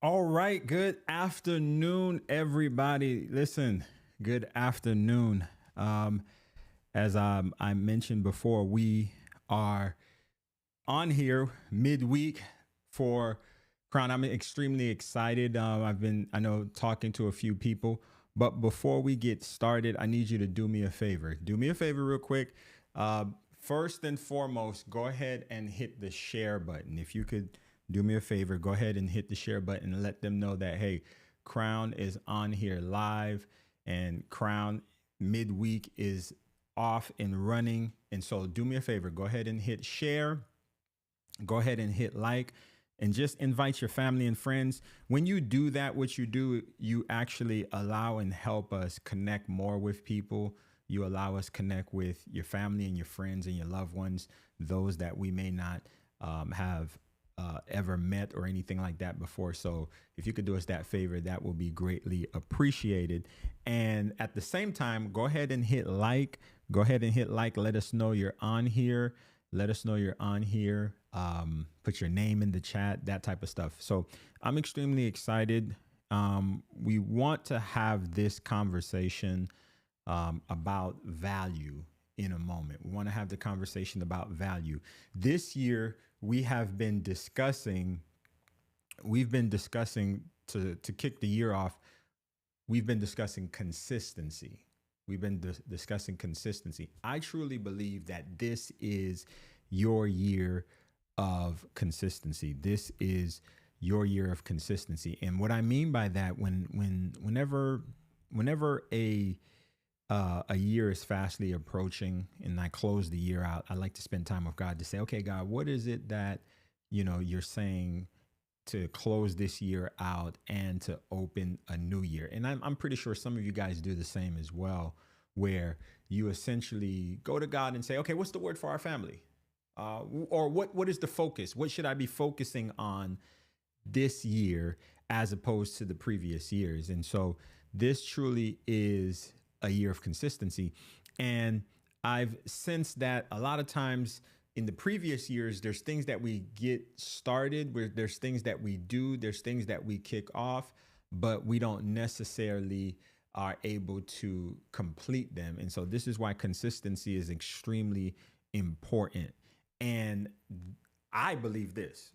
All right. Good afternoon, everybody. Listen, good afternoon. Um, as I mentioned before, we are on here midweek for Crown. I'm extremely excited. I know, talking to a few people, but before we get started, I need you to do me a favor. Do me a favor, real quick. Uh, First and foremost, go ahead and hit the share button. If you could do me a favor, go ahead and hit the share button and let them know that, hey, Crown is on here live and Crown midweek is off and running. And so do me a favor, go ahead and hit share, go ahead and hit like, and just invite your family and friends. When you do that, what you do, you actually allow and help us connect more with people. You allow us connect with your family and your friends and your loved ones, those that we may not have ever met or anything like that before. So if you could do us that favor, that will be greatly appreciated. And at the same time, go ahead and hit like. Go ahead and hit like. Let us know you're on here. Let us know you're on here. Put your name in the chat, that type of stuff. So I'm extremely excited. We want to have this conversation about value in a moment. We want to have the conversation about value. This year, we've been discussing to kick the year off, we've been discussing consistency. We've been discussing consistency. I truly believe that this is your year of consistency. This is your year of consistency. And what I mean by that, whenever a year is fastly approaching and I close the year out, I like to spend time with God to say, okay, God, what is it that, you're saying to close this year out and to open a new year? And I'm pretty sure some of you guys do the same as well, where you essentially go to God and say, okay, what's the word for our family? Or what is the focus? What should I be focusing on this year as opposed to the previous years? And so this truly is a year of consistency. And I've sensed that a lot of times in the previous years, there's things that we get started, where there's things that we do, there's things that we kick off, but we don't necessarily are able to complete them. And so this is why consistency is extremely important. And I believe this.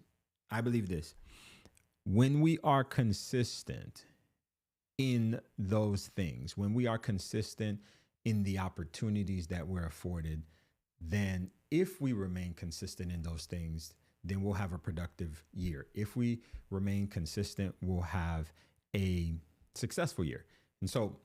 When we are consistent in those things, when we are consistent in the opportunities that we're afforded, then if we remain consistent in those things, then we'll have a productive year. If we remain consistent, we'll have a successful year. And so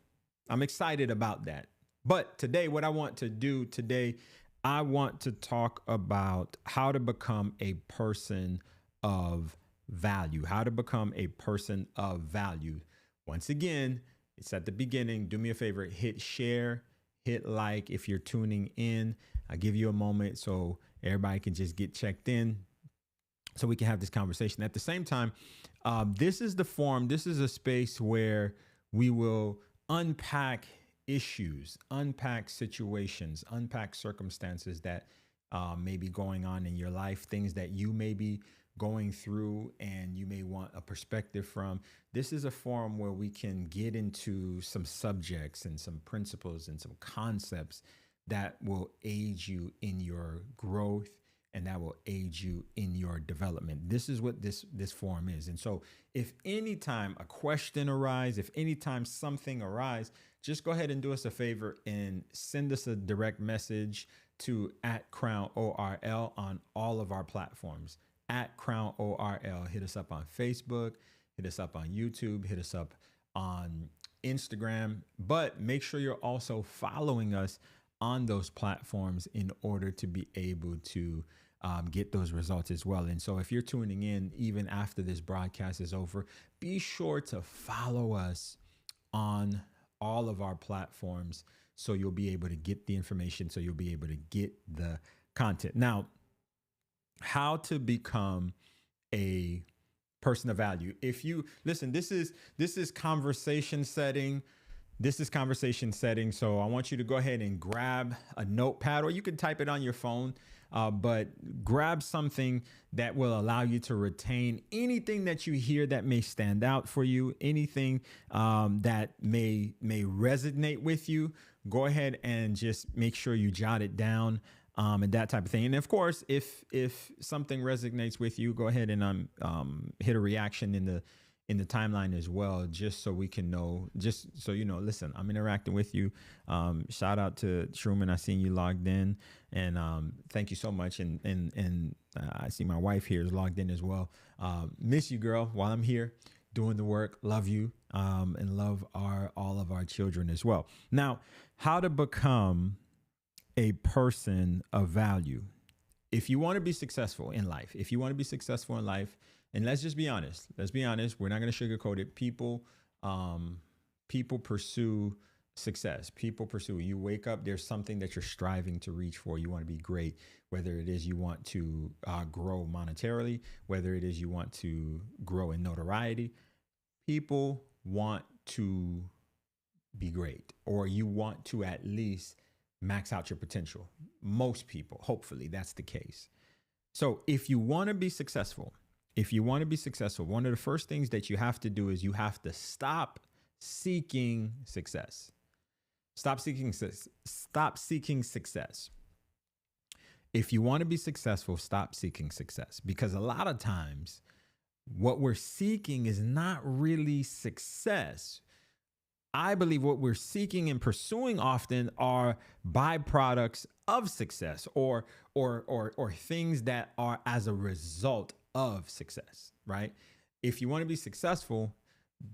I'm excited about that. But today, what I want to do today, I want to talk about how to become a person of value, how to become a person of value. Once again, it's at the beginning. Do me a favor, hit share, hit like if you're tuning in. I'll give you a moment so everybody can just get checked in so we can have this conversation. At the same time, this is a space where we will unpack issues, unpack situations, unpack circumstances that may be going on in your life, things that you may be going through and you may want a perspective from. This is a forum where we can get into some subjects and some principles and some concepts that will aid you in your growth and that will aid you in your development. This is what this forum is. And so if anytime a question arises, if anytime something arises, just go ahead and do us a favor and send us a direct message to @CrownORL on all of our platforms. @CrownORL. Hit us up on Facebook, hit us up on YouTube, hit us up on Instagram, but make sure you're also following us on those platforms in order to be able to get those results as well. And so if you're tuning in, even after this broadcast is over, be sure to follow us on all of our platforms so you'll be able to get the information, so you'll be able to get the content. Now, how to become a person of value. If you listen, this is conversation setting. This is conversation setting. So I want you to go ahead and grab a notepad, or you can type it on your phone. but grab something that will allow you to retain anything that you hear that may stand out for you, anything that may resonate with you. Go ahead and just make sure you jot it down. And that type of thing. And of course, if something resonates with you, go ahead and hit a reaction in the timeline as well, just so we can know, just so you know, listen, I'm interacting with you. Shout out to Truman. I seen you logged in, and thank you so much. And I see my wife here is logged in as well. Miss you, girl, while I'm here doing the work. Love you, and love all of our children as well. Now, how to become a person of value. If you want to be successful in life, and let's just be honest, we're not going to sugarcoat it. People pursue success. You wake up, there's something that you're striving to reach for. You want to be great, whether it is you want to grow monetarily, whether it is you want to grow in notoriety. People want to be great, or you want to at least max out your potential. Most people, hopefully that's the case. So if you want to be successful, one of the first things that you have to do is you have to stop seeking success. Stop seeking success. If you want to be successful, stop seeking success, because a lot of times what we're seeking is not really success. I believe what we're seeking and pursuing often are byproducts of success, or things that are as a result of success, right? If you want to be successful,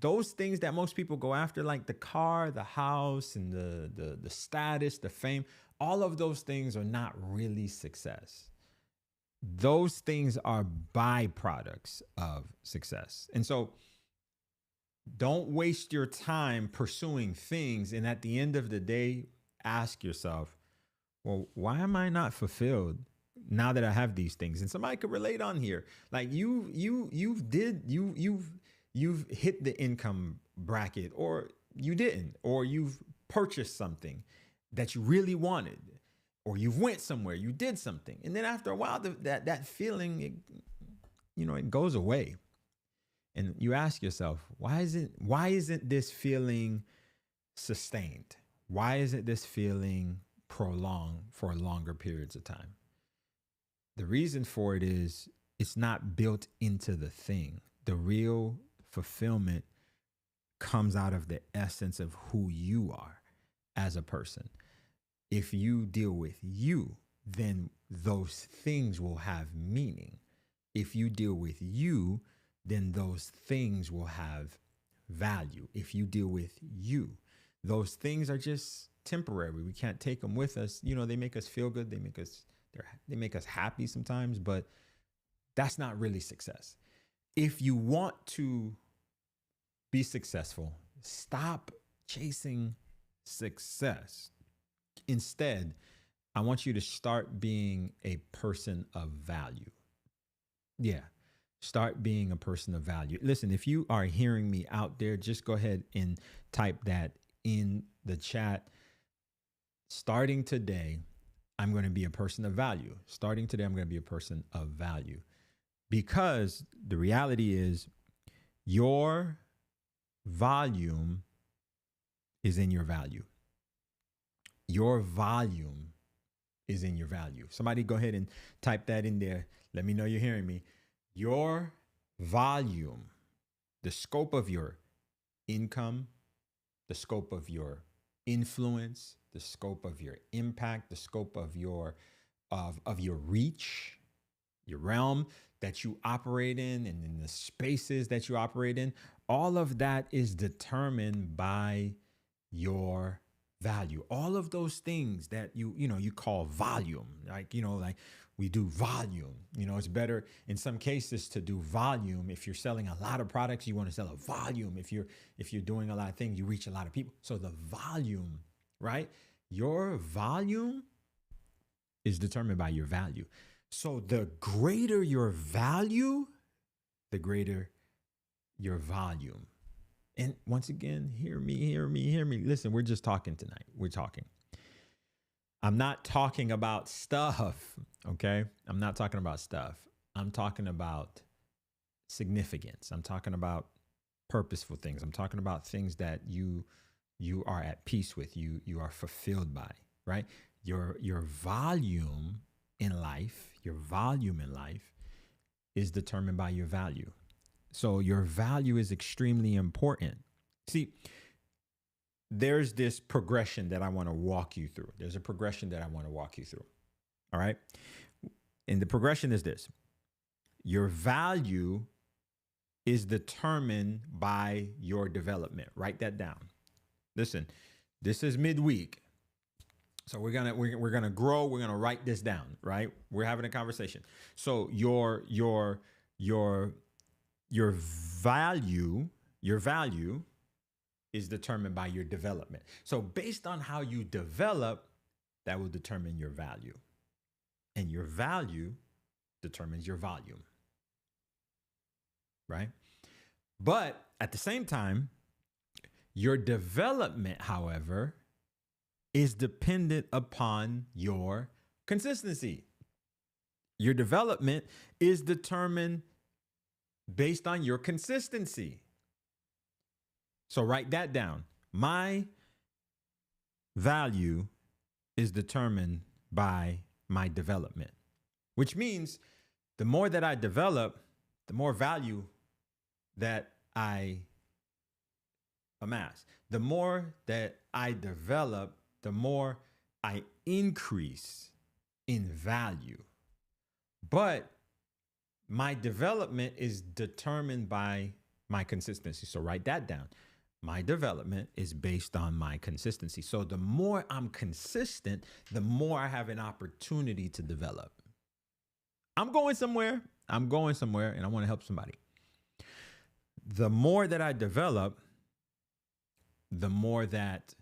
those things that most people go after, like the car, the house, and the status, the fame, all of those things are not really success. Those things are byproducts of success. And so don't waste your time pursuing things, and at the end of the day, ask yourself, well, why am I not fulfilled now that I have these things? And somebody could relate on here. Like you've hit the income bracket, or you didn't, or you've purchased something that you really wanted, or you've went somewhere, you did something, and then after a while, that feeling, it goes away. And you ask yourself, why isn't this feeling sustained? Why isn't this feeling prolonged for longer periods of time? The reason for it is it's not built into the thing. The real fulfillment comes out of the essence of who you are as a person. If you deal with you, then those things will have meaning. If you deal with you, then those things will have value. If you deal with you, those things are just temporary. We can't take them with us. They make us feel good. They make us happy sometimes, but that's not really success. If you want to be successful, stop chasing success. Instead, I want you to start being a person of value. Yeah. Start being a person of value. Listen, if you are hearing me out there, just go ahead and type that in the chat. Starting today, I'm going to be a person of value. Starting today, I'm going to be a person of value. Because the reality is your volume is in your value. Your volume is in your value. Somebody go ahead and type that in there. Let me know you're hearing me. Your volume, the scope of your income, the scope of your influence, the scope of your impact, the scope of your reach, your realm that you operate in, and in the spaces that you operate in, all of that is determined by your value. All of those things that you call volume, like we do volume. It's better in some cases to do volume. If you're selling a lot of products, you want to sell a volume. If you're doing a lot of things, you reach a lot of people. So the volume, right? Your volume is determined by your value. So the greater your value, the greater your volume. And once again, hear me. Listen, we're just talking tonight. We're talking. I'm not talking about stuff, okay? I'm not talking about stuff. I'm talking about significance. I'm talking about purposeful things. I'm talking about things that you are at peace with, you are fulfilled by, right? Your volume in life, your volume in life is determined by your value. So your value is extremely important. See, there's this progression that I want to walk you through. There's a progression that I want to walk you through. All right. And the progression is this: your value is determined by your development. Write that down. Listen, this is midweek. So we're gonna grow. We're gonna write this down, right? We're having a conversation. So your value is determined by your development. So based on how you develop, that will determine your value. And your value determines your volume. Right? But at the same time, your development, however, is dependent upon your consistency. Your development is determined based on your consistency. So write that down. My value is determined by my development, which means the more that I develop, the more value that I amass. The more that I develop, the more I increase in value. But my development is determined by my consistency. So write that down. My development is based on my consistency. So the more I'm consistent, the more I have an opportunity to develop. I'm going somewhere, and I want to help somebody. The more that I develop, the more that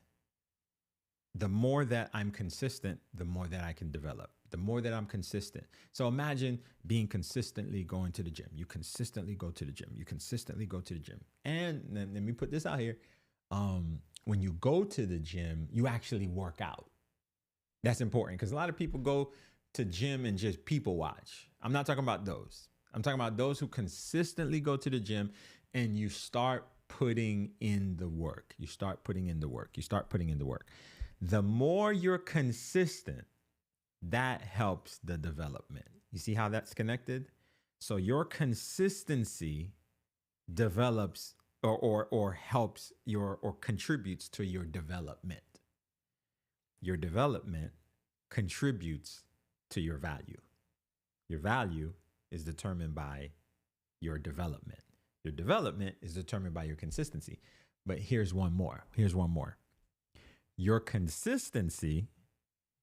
I'm consistent, the more that I can develop. The more that I'm consistent. So imagine being consistently going to the gym. You consistently go to the gym. You consistently go to the gym. And then, let me put this out here. When you go to the gym, you actually work out. That's important because a lot of people go to gym and just people watch. I'm not talking about those. I'm talking about those who consistently go to the gym and you start putting in the work. You start putting in the work. The more you're consistent, that helps the development. You see how that's connected? So your consistency develops or helps or contributes to your development. Your development contributes to your value. Your value is determined by your development. Your development is determined by your consistency. But here's one more. Your consistency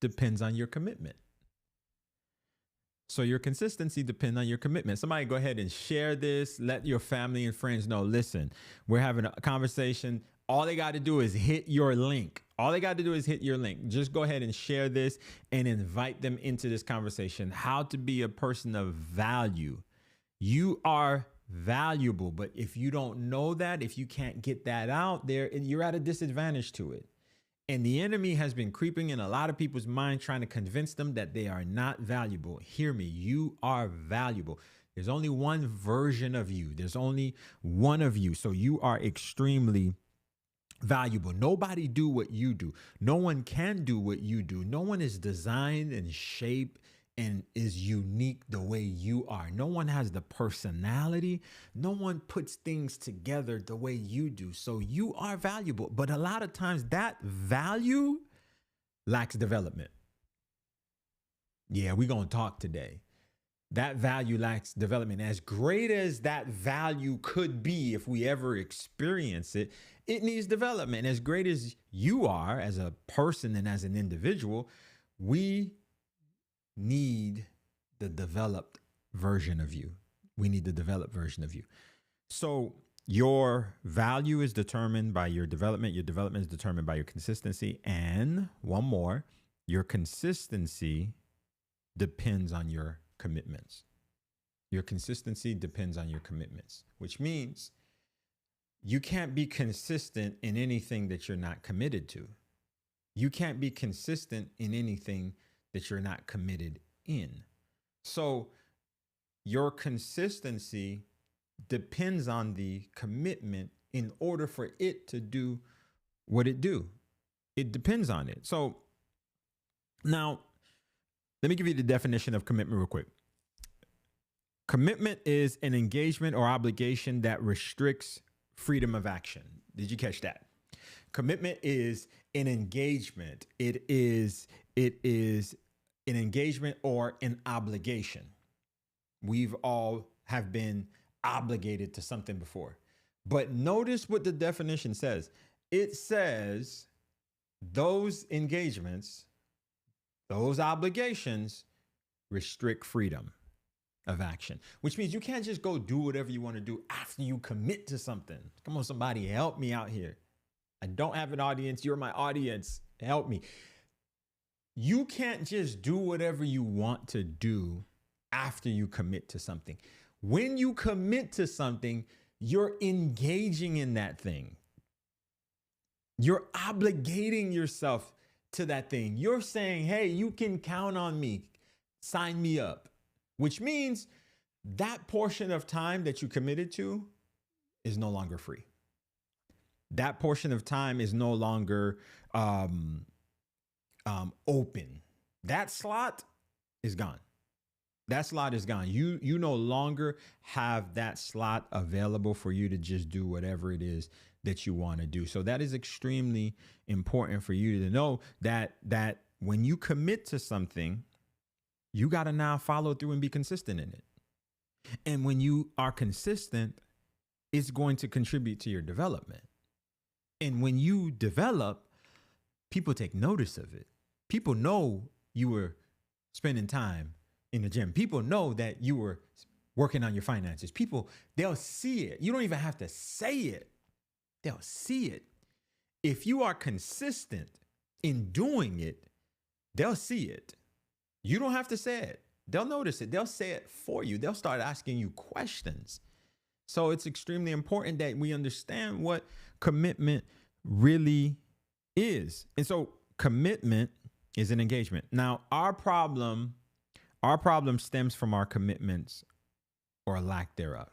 depends on your commitment. So your consistency depends on your commitment. Somebody go ahead and share this. Let your family and friends know, listen, we're having a conversation. All they got to do is hit your link. Just go ahead and share this and invite them into this conversation. How to be a person of value. You are valuable, but if you don't know that, if you can't get that out there, you're at a disadvantage to it. And the enemy has been creeping in a lot of people's mind, trying to convince them that they are not valuable. Hear me. You are valuable. There's only one version of you. There's only one of you. So you are extremely valuable. Nobody do what you do. No one can do what you do. No one is designed and shaped and is unique the way you are. No one has the personality. No one puts things together the way you do. So you are valuable. But a lot of times that value lacks development. Yeah, we're going to talk today. That value lacks development. As great as that value could be, if we ever experience it, it needs development. As great as you are as a person and as an individual, we need the developed version of you. So your value is determined by your development. Your development is determined by your consistency. And one more, your consistency depends on your commitments. Which means you can't be consistent in anything that you're not committed to. You can't be consistent in anything that you're not committed in. So your consistency depends on the commitment in order for it to do what it do. It depends on it. So now let me give you the definition of commitment real quick. Commitment is an engagement or obligation that restricts freedom of action. Did you catch that? Commitment is an engagement. It is an engagement or an obligation. We've all have been obligated to something before. But notice what the definition says. It says those engagements, those obligations restrict freedom of action, which means you can't just go do whatever you want to do after you commit to something. Come on, somebody help me out here. I don't have an audience. You're my audience. Help me. You can't just do whatever you want to do after you commit to something. When you commit to something, you're engaging in that thing. You're obligating yourself to that thing. You're saying, hey, you can count on me. Sign me up. Which means that portion of time that you committed to is no longer free. That portion of time is no longer open. That slot is gone. That slot is gone. You no longer have that slot available for you to just do whatever it is that you want to do. So that is extremely important for you to know that when you commit to something, you got to now follow through and be consistent in it. And when you are consistent, it's going to contribute to your development. And when you develop, people take notice of it. People know you were spending time in the gym. People know that you were working on your finances. People, they'll see it. You don't even have to say it. They'll see it. If you are consistent in doing it, they'll see it. You don't have to say it. They'll notice it. They'll say it for you. They'll start asking you questions. So it's extremely important that we understand what commitment really is. And so commitment is an engagement. Now, our problem stems from our commitments or lack thereof.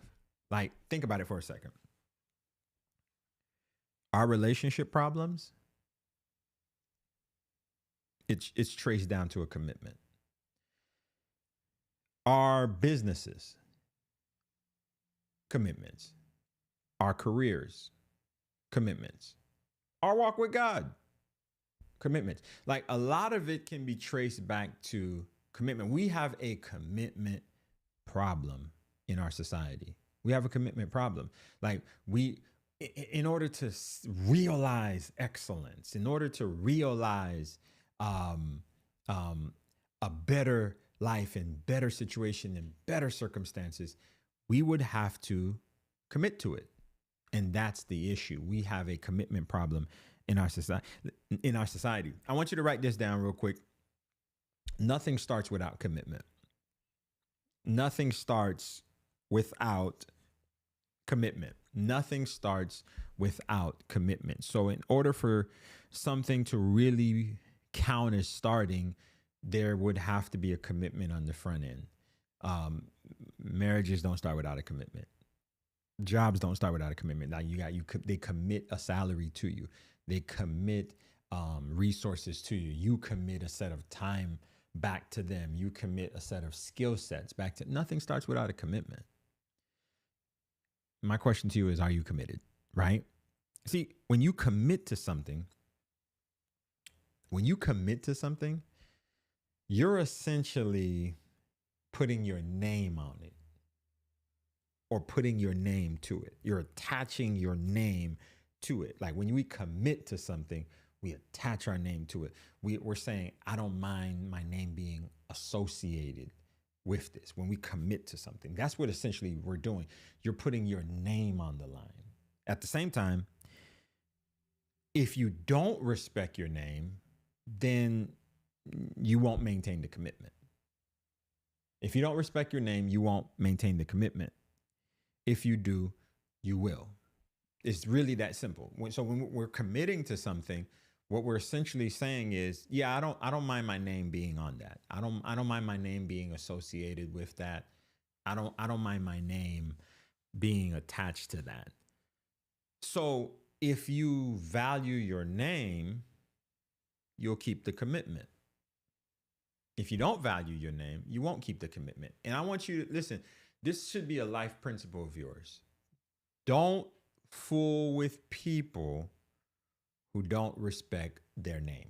Like, think about it for a second. Our relationship problems, it's traced down to a commitment. Our businesses, commitments. Our careers, commitments. Our walk with God, commitments. Like, a lot of it can be traced back to commitment. We have a commitment problem in our society. We have a commitment problem. Like, in order to realize excellence, in order to realize a better life and better situation and better circumstances, we would have to commit to it. And that's the issue. We have a commitment problem in our society. I want you to write this down real quick. Nothing starts without commitment. Nothing starts without commitment. Nothing starts without commitment. So in order for something to really count as starting, there would have to be a commitment on the front end. Marriages don't start without a commitment. Jobs don't start without a commitment. Now they commit a salary to you. They commit resources to you. You commit a set of time back to them. You commit a set of skill sets back to. Nothing starts without a commitment. My question to you is, are you committed? Right? See, when you commit to something, you're essentially putting your name on it or putting your name to it. You're attaching your name to it. Like, when we commit to something, we attach our name to it. We're saying, I don't mind my name being associated with this. When we commit to something, that's what essentially we're doing. You're putting your name on the line. At the same time, if you don't respect your name, then you won't maintain the commitment. If you don't respect your name, you won't maintain the commitment. If you do, you will. It's really that simple. So when we're committing to something, what we're essentially saying is, yeah, I don't mind my name being on that. I don't mind my name being associated with that. I don't mind my name being attached to that. So if you value your name, you'll keep the commitment. If you don't value your name, you won't keep the commitment. And I want you to listen, this should be a life principle of yours. Don't fool with people who don't respect their name.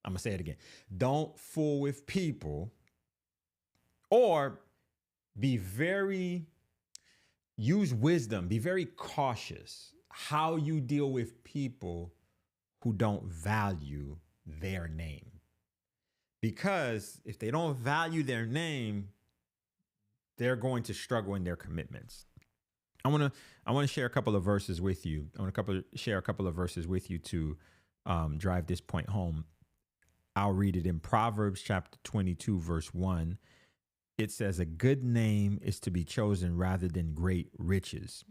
I'm going to say it again. Don't fool with people, or be very, use wisdom, be very cautious how you deal with people who don't value their name. Because if they don't value their name, they're going to struggle in their commitments. I want to share a couple of verses with you. I want to share a couple of verses with you to drive this point home. I'll read it in Proverbs chapter 22, verse 1. It says, "A good name is to be chosen rather than great riches."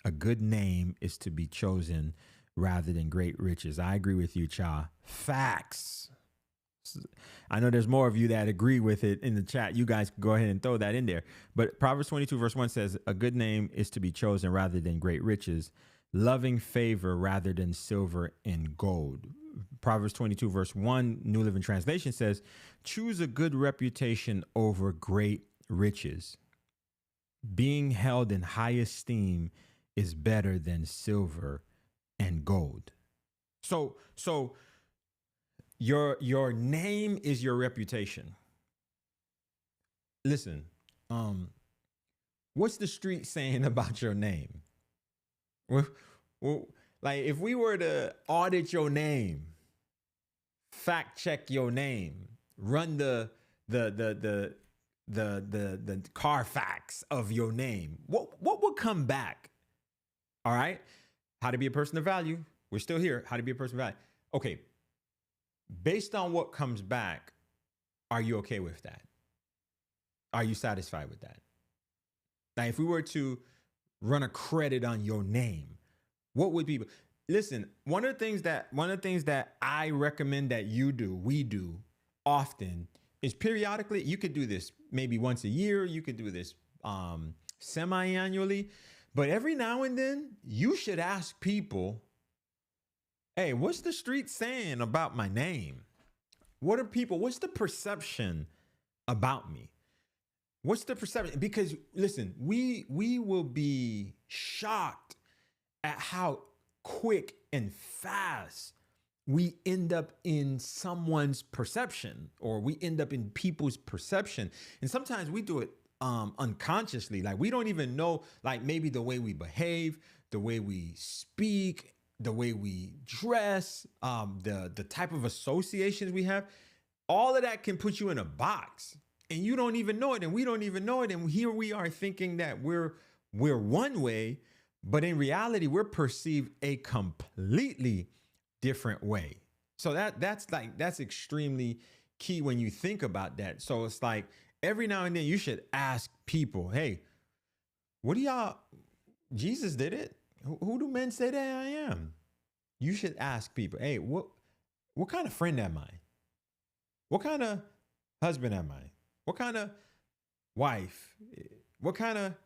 A good name is to be chosen rather than great riches. I agree with you, Cha. Facts. I know there's more of you that agree with it in the chat. You guys can go ahead and throw that in there. But Proverbs 22 verse 1 says, "A good name is to be chosen rather than great riches, loving favor rather than silver and gold." Proverbs 22 verse 1, New Living Translation says, "Choose a good reputation over great riches. Being held in high esteem is better than silver and gold." So your name is your reputation. Listen, what's the street saying about your name? Well, like if we were to audit your name, fact check your name, run the Carfax of your name, what would come back? All right, how to be a person of value. We're still here. How to be a person of value. Okay. Based on what comes back, are you okay with that? Are you satisfied with that? Now, if we were to run a credit on your name, what would people listen? One of the things that I recommend that we do often is periodically. You could do this maybe once a year. You could do this semi-annually, but every now and then you should ask people, "Hey, what's the street saying about my name? What's the perception about me? What's the perception?" Because listen, we will be shocked at how quick and fast we end up in someone's perception, or we end up in people's perception. And sometimes we do it unconsciously. Like we don't even know, like maybe the way we behave, the way we speak, the way we dress, the type of associations we have, all of that can put you in a box, and you don't even know it, and we don't even know it. And here we are thinking that we're one way, but in reality, we're perceived a completely different way. So that's extremely key when you think about that. So it's like every now and then you should ask people, "Hey, what do y'all?" Jesus did it. Who do men say that I am? You should ask people, "Hey, what kind of friend am I? What kind of husband am I? What kind of wife? What kind of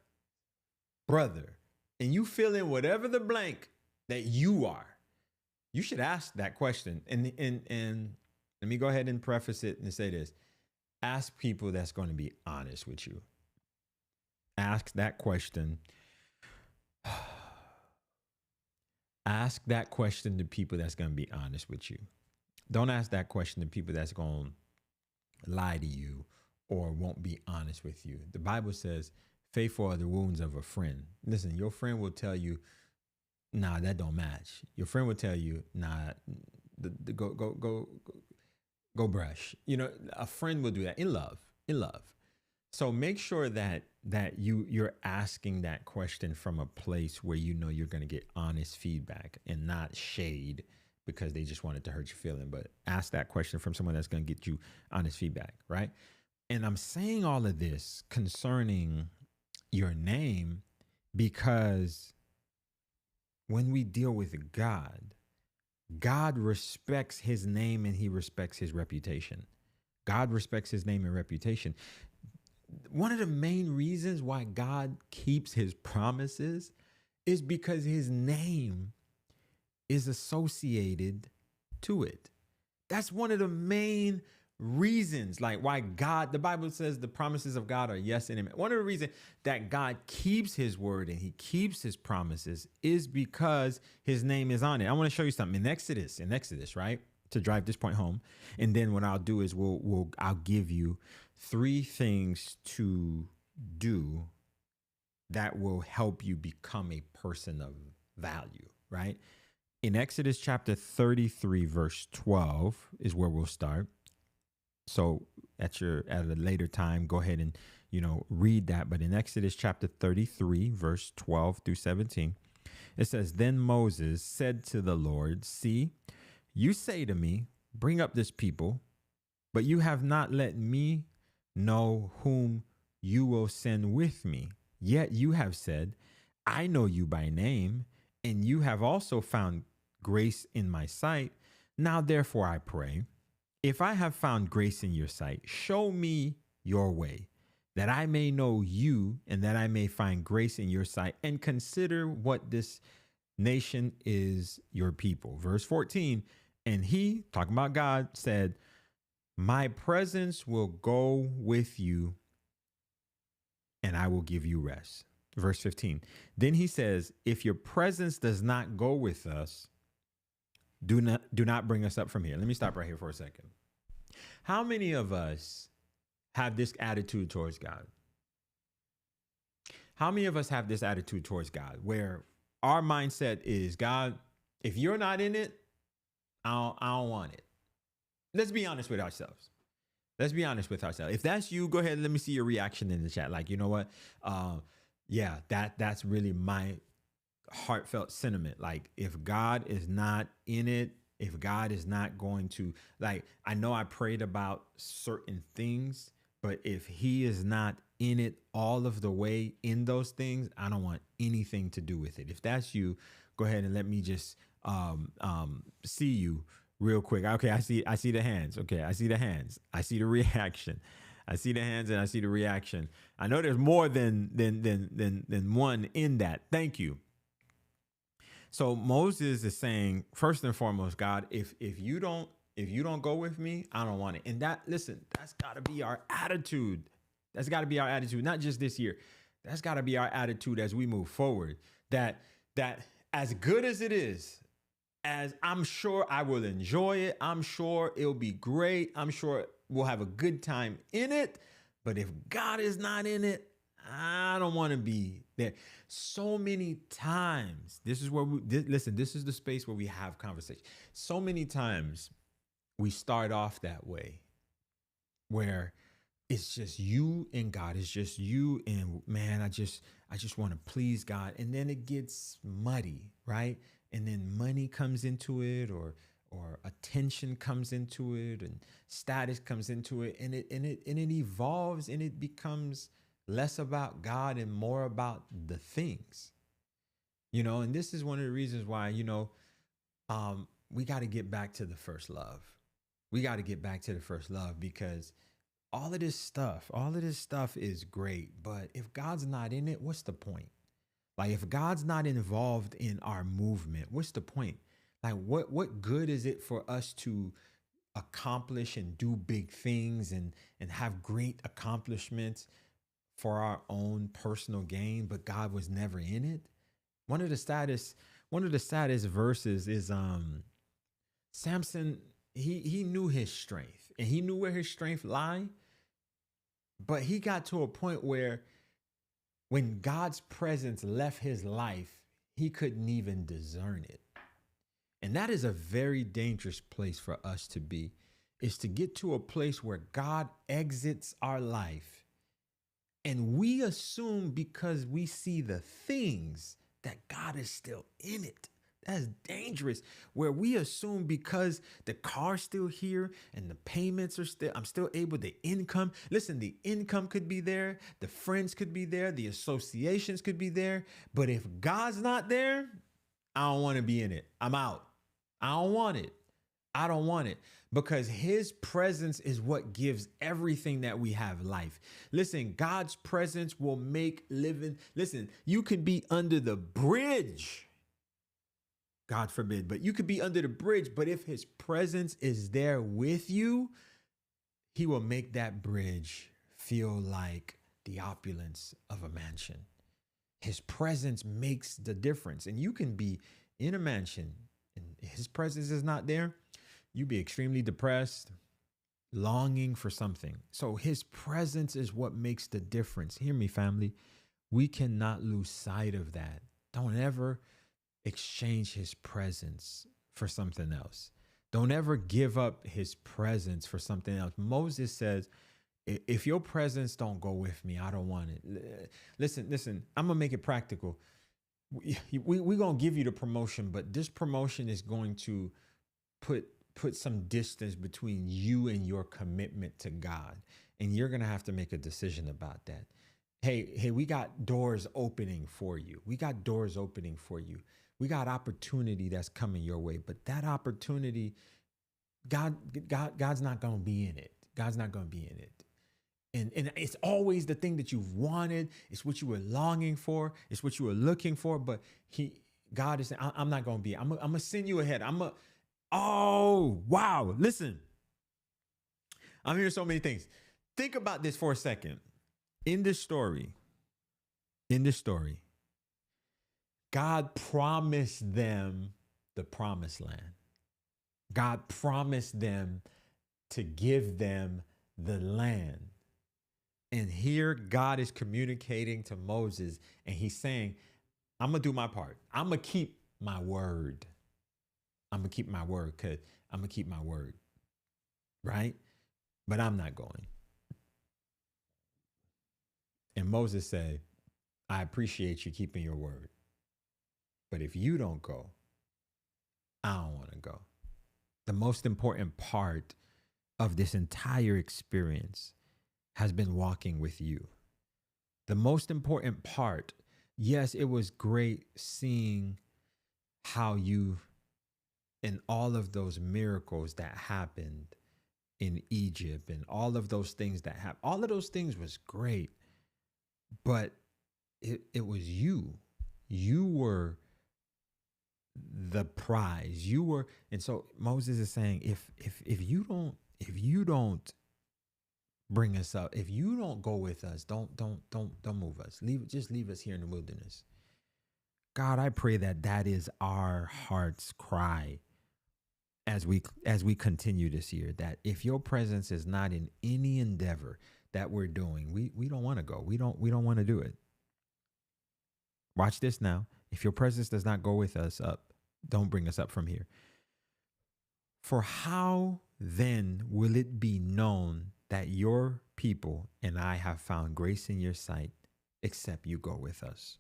brother?" And you fill in whatever the blank that you are. You should ask that question. And let me go ahead and preface it and say this. Ask people that's going to be honest with you. Ask that question. Ask that question to people that's going to be honest with you. Don't ask that question to people that's going to lie to you or won't be honest with you. The Bible says, "Faithful are the wounds of a friend." Listen, your friend will tell you, "Nah, that don't match." Your friend will tell you, "Nah, go brush." You know, a friend will do that in love. So make sure that you're asking that question from a place where you know you're going to get honest feedback and not shade because they just wanted to hurt your feeling. But ask that question from someone that's going to get you honest feedback, right? And I'm saying all of this concerning your name because when we deal with God, God respects his name and he respects his reputation. God respects his name and reputation. One of the main reasons why God keeps his promises is because his name is associated to it. That's one of the main reasons, like why God, the Bible says the promises of God are yes and amen. One of the reasons that God keeps his word and he keeps his promises is because his name is on it. I want to show you something in Exodus, right? To drive this point home. And then what I'll do is I'll give you 3 things to do that will help you become a person of value, right? In Exodus chapter 33, verse 12 is where we'll start. So at a later time, go ahead and, read that. But in Exodus chapter 33, verse 12 through 17, it says, "Then Moses said to the Lord, 'See, you say to me, bring up this people, but you have not let me know whom you will send with me. Yet you have said, I know you by name, and you have also found grace in my sight. Now, therefore, I pray, if I have found grace in your sight, show me your way, that I may know you and that I may find grace in your sight, and consider what this nation is your people.'" Verse 14, "And he," talking about God, "said, my presence will go with you and I will give you rest." Verse 15, "Then he says, if your presence does not go with us, do not bring us up from here." Let me stop right here for a second. How many of us have this attitude towards God? How many of us have this attitude towards God where our mindset is, God, if you're not in it, I don't want it. Let's be honest with ourselves. If that's you, go ahead and let me see your reaction in the chat. Like, you know what? Yeah, that's really my heartfelt sentiment. Like, if God is not in it, if God is not going to, like, I know I prayed about certain things, but if he is not in it all of the way in those things, I don't want anything to do with it. If that's you, go ahead and let me just see you real quick. Okay, I see the hands. Okay, I see the hands. I see the reaction. I see the hands and I see the reaction. I know there's more than one in that. Thank you. So Moses is saying, first and foremost, God, if you don't go with me, I don't want it. And that's got to be our attitude. That's got to be our attitude, not just this year. That's got to be our attitude as we move forward. That as good as it is, as I'm sure I will enjoy it, I'm sure it'll be great, I'm sure we'll have a good time in it. But if God is not in it, I don't want to be there. So many times, this is where this is the space where we have conversation. So many times we start off that way, where it's just you and God. It's just you and, man, I just want to please God. And then it gets muddy, right? And then money comes into it, or attention comes into it, and status comes into it, and it evolves, and it becomes less about God and more about the things. And this is one of the reasons why, we got to get back to the first love. We got to get back to the first love, because all of this stuff is great, but if God's not in it, what's the point? Like, if God's not involved in our movement, what's the point? Like, what good is it for us to accomplish and do big things and have great accomplishments for our own personal gain, but God was never in it? One of the saddest verses is Samson. He knew his strength, and he knew where his strength lay, but he got to a point where when God's presence left his life, he couldn't even discern it. And that is a very dangerous place for us to be, is to get to a place where God exits our life, and we assume because we see the things that God is still in it. That's dangerous, where we assume because the car's still here and the payments are I'm still able, the income. Listen, the income could be there, the friends could be there, the associations could be there. But if God's not there, I don't want to be in it. I'm out. I don't want it. I don't want it, because his presence is what gives everything that we have life. Listen, God's presence will make living. Listen, you could be under the bridge, God forbid, but you could be under the bridge. But if his presence is there with you, he will make that bridge feel like the opulence of a mansion. His presence makes the difference. And you can be in a mansion and his presence is not there. You be extremely depressed, longing for something. So his presence is what makes the difference. Hear me, family. We cannot lose sight of that. Don't ever exchange his presence for something else. Don't ever give up his presence for something else. Moses says, if your presence don't go with me, I don't want it. Listen, I'm going to make it practical. We're going to give you the promotion, but this promotion is going to put some distance between you and your commitment to God. And you're going to have to make a decision about that. Hey, we got doors opening for you. We got doors opening for you. We got opportunity that's coming your way. But that opportunity, God's not going to be in it. God's not going to be in it. And it's always the thing that you've wanted. It's what you were longing for. It's what you were looking for. But God is saying, I'm not going to be. I'm going to send you ahead. Oh, wow. Listen, I'm hearing so many things. Think about this for a second. In this story, God promised them the promised land. God promised them to give them the land. And here God is communicating to Moses and he's saying, I'm going to do my part. I'm going to keep my word. I'm going to keep my word because I'm going to keep my word. Right? But I'm not going. And Moses said, I appreciate you keeping your word. But if you don't go, I don't want to go. The most important part of this entire experience has been walking with you. The most important part, yes, it was great seeing how you, and all of those miracles that happened in Egypt and all of those things that happened, all of those things was great. But it was you. You were the prize. You were, and so Moses is saying, if you don't bring us up, if you don't go with us, don't move us. Just leave us here in the wilderness. God, I pray that is our heart's cry as we continue this year, that if your presence is not in any endeavor that we're doing, we don't want to go. We don't want to do it. Watch this now. If your presence does not go with us up, don't bring us up from here. For how then will it be known that your people and I have found grace in your sight, except you go with us?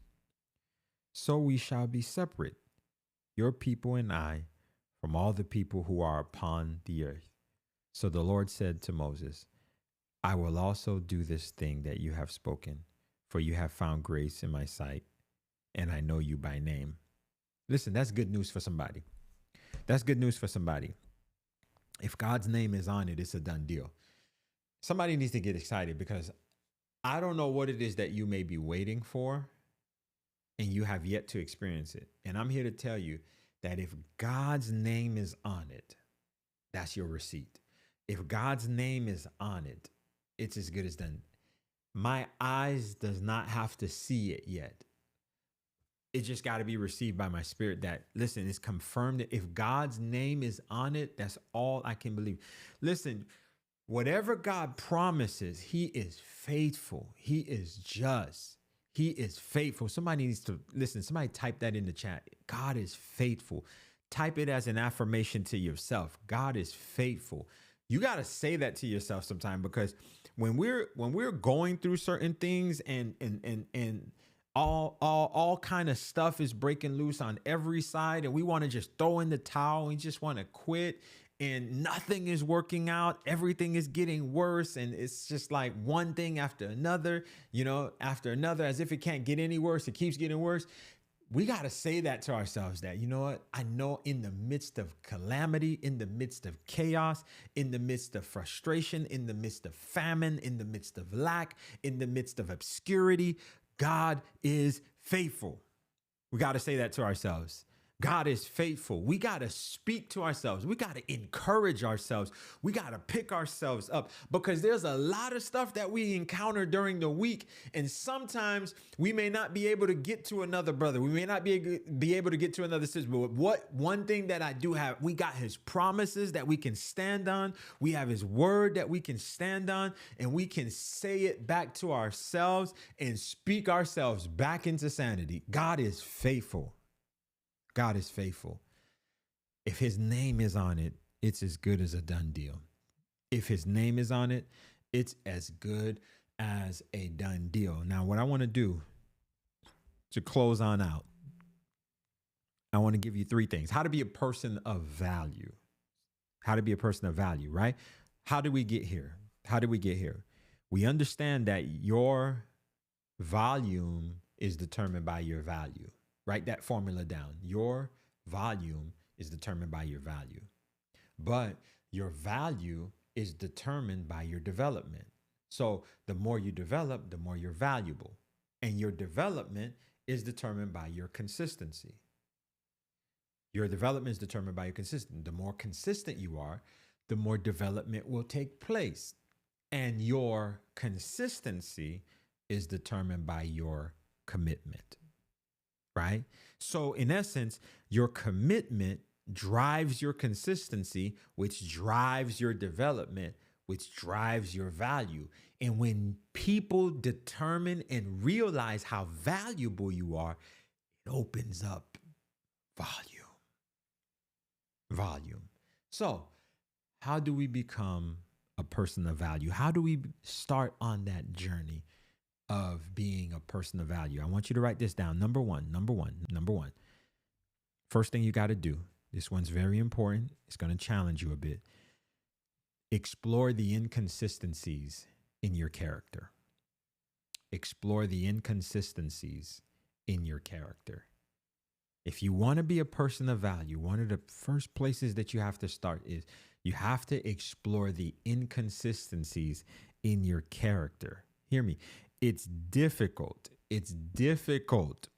So we shall be separate, your people and I, from all the people who are upon the earth. So the Lord said to Moses, I will also do this thing that you have spoken, for you have found grace in my sight, and I know you by name. Listen, that's good news for somebody. That's good news for somebody. If God's name is on it, it's a done deal. Somebody needs to get excited, because I don't know what it is that you may be waiting for and you have yet to experience it. And I'm here to tell you that if God's name is on it, that's your receipt. If God's name is on it, it's as good as done. My eyes does not have to see it yet. It just got to be received by my spirit that, listen, it's confirmed that if God's name is on it, that's all I can believe. Listen, whatever God promises, he is faithful. He is just. He is faithful. Somebody needs to listen. Somebody type that in the chat. God is faithful. Type it as an affirmation to yourself. God is faithful. You got to say that to yourself sometime, because when we're going through certain things and all kind of stuff is breaking loose on every side, and we want to just throw in the towel, we just want to quit, and nothing is working out, everything is getting worse, and it's just like one thing after another, after another, as if it can't get any worse, it keeps getting worse. We got to say that to ourselves that, you know what? I know in the midst of calamity, in the midst of chaos, in the midst of frustration, in the midst of famine, in the midst of lack, in the midst of obscurity, God is faithful. We got to say that to ourselves. God is faithful. We got to speak to ourselves. We got to encourage ourselves. We got to pick ourselves up because there's a lot of stuff that we encounter during the week. And sometimes we may not be able to get to another brother. We may not be able to get to another sister. But one thing that I do have, we got his promises that we can stand on. We have his word that we can stand on, and we can say it back to ourselves and speak ourselves back into sanity. God is faithful. God is faithful. If his name is on it, it's as good as a done deal. If his name is on it, it's as good as a done deal. Now, what I want to do to close on out, I want to give you three things. How to be a person of value. How to be a person of value, right? How do we get here? How did we get here? We understand that your volume is determined by your value. Write that formula down. Your volume is determined by your value, but your value is determined by your development. So the more you develop, the more you're valuable, and your development is determined by your consistency. Your development is determined by your consistency. The more consistent you are, the more development will take place, and your consistency is determined by your commitment. Right? So in essence, your commitment drives your consistency, which drives your development, which drives your value. And when people determine and realize how valuable you are, it opens up volume. So how do we become a person of value? How do we start on that journey of being a person of value? I want you to write this down. Number one. First thing you got to do, this one's very important. It's going to challenge you a bit. Explore the inconsistencies in your character. Explore the inconsistencies in your character. If you want to be a person of value, one of the first places that you have to start is you have to explore the inconsistencies in your character. Hear me. It's difficult. It's difficult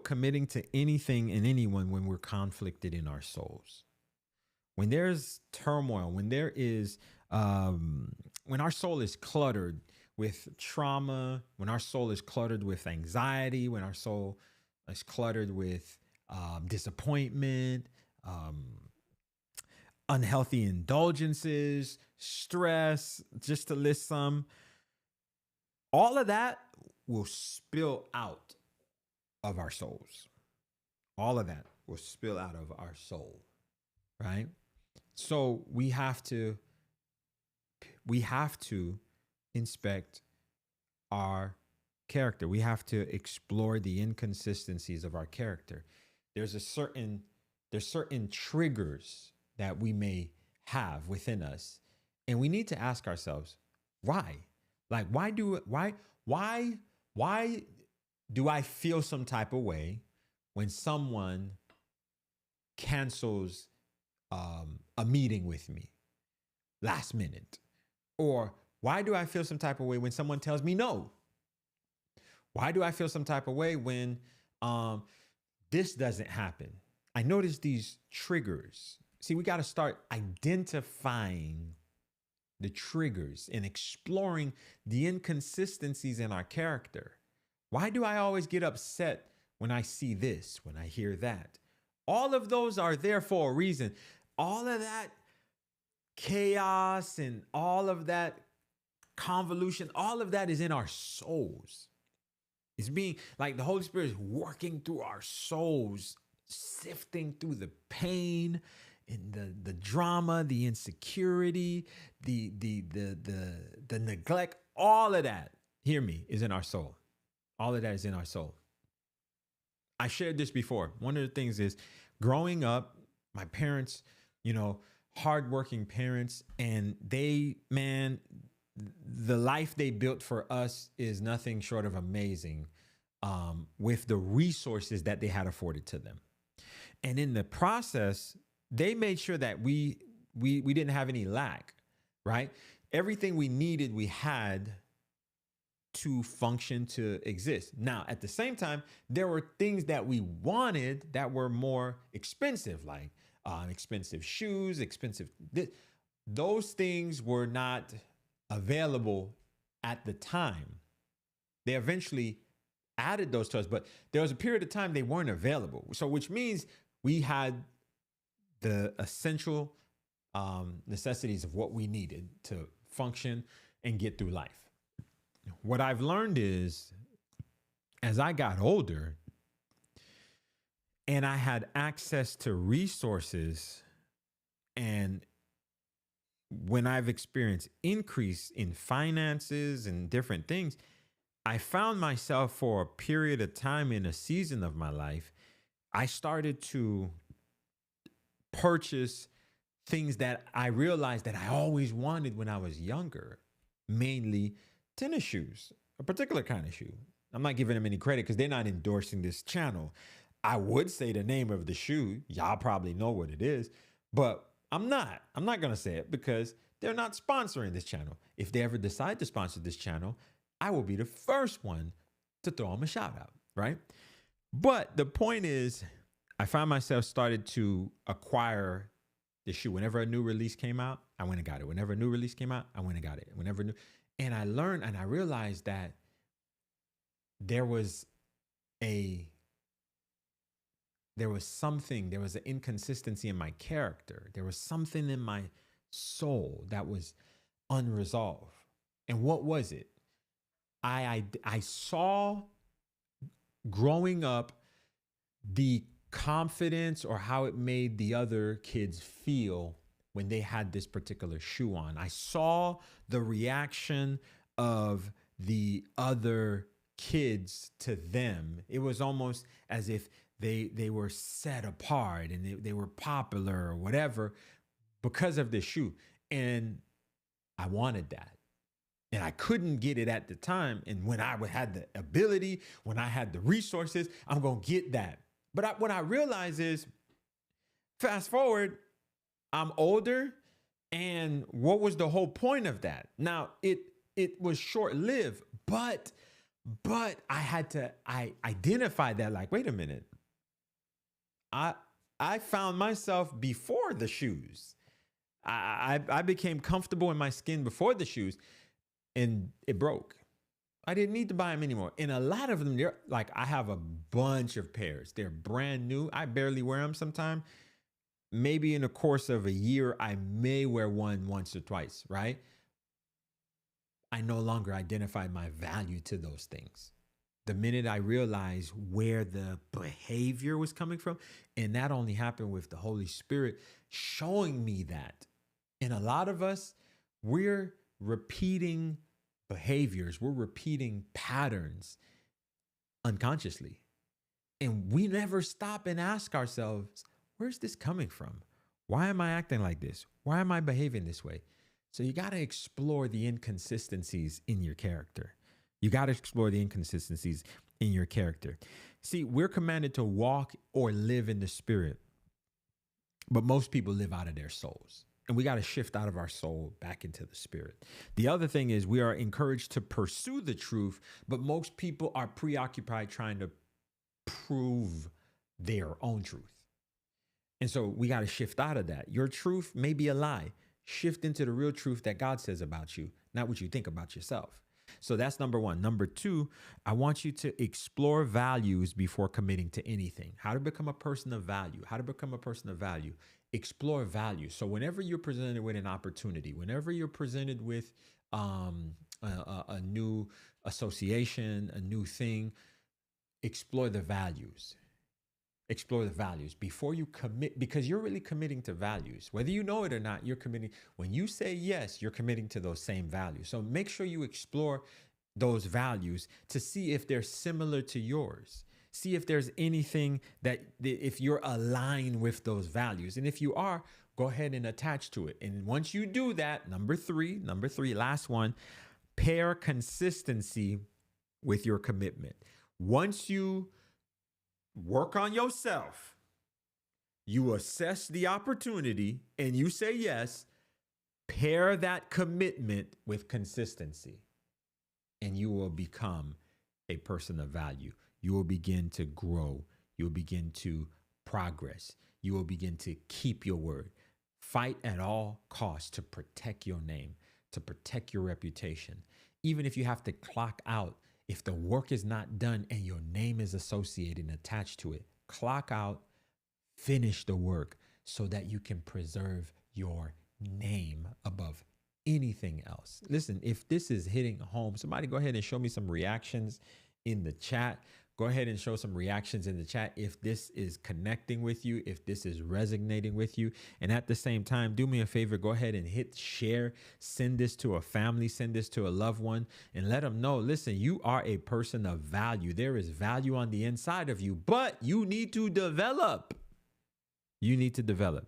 committing to anything and anyone when we're conflicted in our souls. When there's turmoil, when there is, when our soul is cluttered with trauma, when our soul is cluttered with anxiety, when our soul is cluttered with disappointment, unhealthy indulgences, stress, just to list some. All of that will spill out of our souls. All of that will spill out of our soul, right? So we have to inspect our character. We have to explore the inconsistencies of our character. There's certain triggers that we may have within us, and we need to ask ourselves, why? Like, why do I feel some type of way when someone cancels a meeting with me last minute? Or why do I feel some type of way when someone tells me no? Why do I feel some type of way when this doesn't happen? I notice these triggers. See, we got to start identifying the triggers and exploring the inconsistencies in our character. Why do I always get upset when I see this, when I hear that? All of those are there for a reason. All of that chaos and all of that convolution, all of that is in our souls. It's being like the Holy Spirit is working through our souls, sifting through the pain and the drama, the insecurity, the neglect, all of that, hear me, is in our soul. All of that is in our soul. I shared this before. One of the things is growing up, my parents, hardworking parents, and the life they built for us is nothing short of amazing. with the resources that they had afforded to them. And in the process, they made sure that we didn't have any lack, right? Everything we needed, we had to function, to exist. Now, at the same time, there were things that we wanted that were more expensive, like expensive shoes, those things were not available at the time. They eventually added those to us, but there was a period of time they weren't available. So, which means we had the essential necessities of what we needed to function and get through life. What I've learned is, as I got older and I had access to resources, and when I've experienced increase in finances and different things, I found myself for a period of time in a season of my life, I started to purchase things that I realized that I always wanted when I was younger, mainly tennis shoes, a particular kind of shoe. I'm not giving them any credit because they're not endorsing this channel. I would say the name of the shoe. Y'all probably know what it is, but I'm not going to say it because they're not sponsoring this channel. If they ever decide to sponsor this channel, I will be the first one to throw them a shout out, right? But the point is, I found myself started to acquire the shoe. Whenever a new release came out, I went and got it. Whenever a new release came out, I went and got it. And I learned and I realized that there was an inconsistency in my character. There was something in my soul that was unresolved. And what was it? I saw growing up the confidence or how it made the other kids feel when they had this particular shoe on. I saw the reaction of the other kids to them. It was almost as if they were set apart and they were popular or whatever because of this shoe. And I wanted that. And I couldn't get it at the time. And when I had the ability, when I had the resources, I'm going to get that. But what I realize is, fast forward, I'm older. And what was the whole point of that? Now, it was short-lived, but I identified that, like, wait a minute. I found myself before the shoes. I became comfortable in my skin before the shoes, and it broke. I didn't need to buy them anymore. And a lot of them, like, I have a bunch of pairs. They're brand new. I barely wear them sometimes. Maybe in the course of a year, I may wear one once or twice, right? I no longer identify my value to those things. The minute I realized where the behavior was coming from, and that only happened with the Holy Spirit showing me that. And a lot of us, we're repeating behaviors, we're repeating patterns unconsciously. And we never stop and ask ourselves, where's this coming from? Why am I acting like this? Why am I behaving this way? So you got to explore the inconsistencies in your character. You got to explore the inconsistencies in your character. See, we're commanded to walk or live in the Spirit, but most people live out of their souls. And we got to shift out of our soul back into the Spirit. The other thing is we are encouraged to pursue the truth, but most people are preoccupied trying to prove their own truth. And so we got to shift out of that. Your truth may be a lie. Shift into the real truth that God says about you, not what you think about yourself. So that's number one. Number two, I want you to explore values before committing to anything. How to become a person of value. How to become a person of value. Explore values. So whenever you're presented with an opportunity, whenever you're presented with a new association, a new thing, explore the values. Explore the values before you commit, because you're really committing to values. Whether you know it or not, you're committing. When you say yes, you're committing to those same values. So make sure you explore those values to see if they're similar to yours. See if there's anything that, if you're aligned with those values. And if you are, go ahead and attach to it. And once you do that, number three, last one, pair consistency with your commitment. Once you work on yourself, you assess the opportunity and you say yes, pair that commitment with consistency, and you will become a person of value. You will begin to grow. You will begin to progress. You will begin to keep your word. Fight at all costs to protect your name, to protect your reputation. Even if you have to clock out, if the work is not done and your name is associated and attached to it, clock out, finish the work so that you can preserve your name above anything else. Listen, if this is hitting home, somebody go ahead and show me some reactions in the chat. Go ahead and show some reactions in the chat if this is connecting with you, if this is resonating with you. And at the same time, do me a favor, go ahead and hit share, send this to a family, send this to a loved one, and let them know, listen, you are a person of value. There is value on the inside of you, but you need to develop. You need to develop.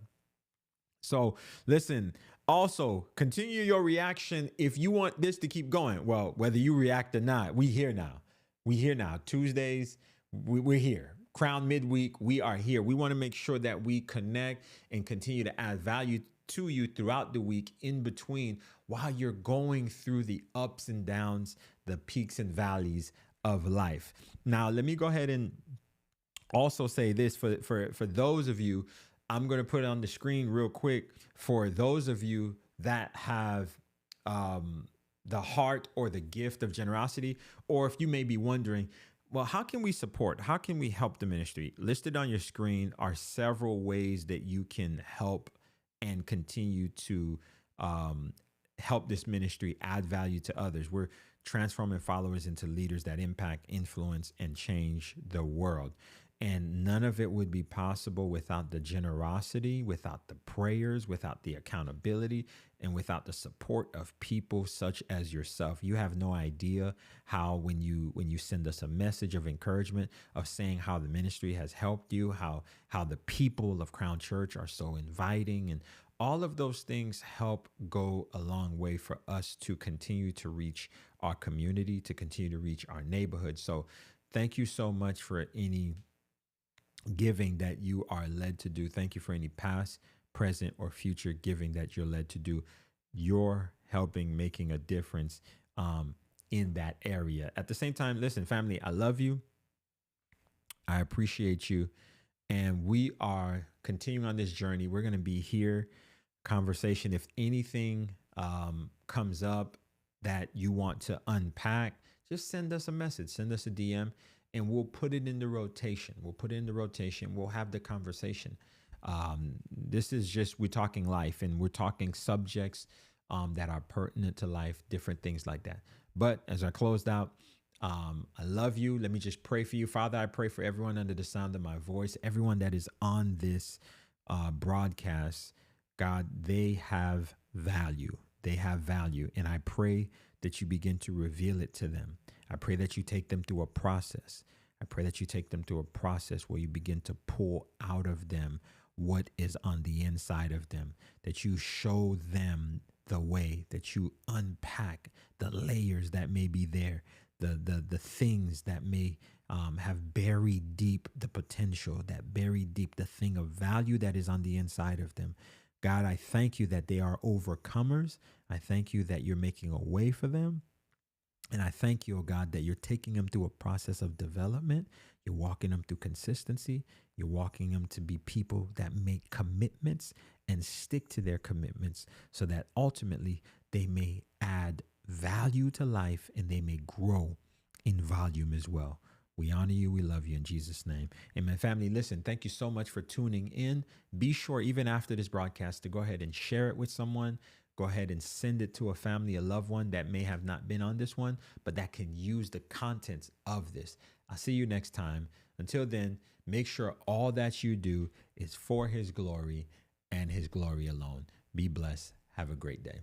So listen, also continue your reaction if you want this to keep going. Well, whether you react or not, we here now. We here now. Tuesdays, we're here. Crown Midweek, we are here. We want to make sure that we connect and continue to add value to you throughout the week, in between, while you're going through the ups and downs, the peaks and valleys of life. Now, let me go ahead and also say this for those of you. I'm going to put it on the screen real quick for those of you that have the heart or the gift of generosity, or if you may be wondering, well, how can we support? How can we help the ministry? Listed on your screen are several ways that you can help and continue to help this ministry add value to others. We're transforming followers into leaders that impact, influence, and change the world. And none of it would be possible without the generosity, without the prayers, without the accountability, and without the support of people such as yourself. You have no idea how, when you send us a message of encouragement, of saying how the ministry has helped you, how the people of Crown Church are so inviting, and all of those things help go a long way for us to continue to reach our community, to continue to reach our neighborhood. So thank you so much for any giving that you are led to do. Thank you for any past, present, or future giving that you're led to do. You're helping, making a difference in that area. At the same time, listen, family, I love you. I appreciate you. And we are continuing on this journey. We're going to be here, conversation. If anything comes up that you want to unpack, just send us a message, send us a DM, and we'll put it in the rotation. We'll have the conversation. This is just, we're talking life, and we're talking subjects that are pertinent to life, different things like that. But as I closed out, I love you. Let me just pray for you. Father, I pray for everyone under the sound of my voice, everyone that is on this broadcast. God, they have value. They have value. And I pray that you begin to reveal it to them. I pray that you take them through a process. I pray that you take them through a process where you begin to pull out of them what is on the inside of them, that you show them the way, that you unpack the layers that may be there, the things that may have buried deep the potential, that buried deep the thing of value that is on the inside of them. God, I thank you that they are overcomers. I thank you that you're making a way for them. And I thank you, oh God, that you're taking them through a process of development. You're walking them through consistency. You're walking them to be people that make commitments and stick to their commitments so that ultimately they may add value to life and they may grow in volume as well. We honor you. We love you in Jesus' name. Amen. Family, listen, thank you so much for tuning in. Be sure, even after this broadcast, to go ahead and share it with someone. Go ahead and send it to a family, a loved one that may have not been on this one, but that can use the contents of this. I'll see you next time. Until then, make sure all that you do is for his glory and his glory alone. Be blessed. Have a great day.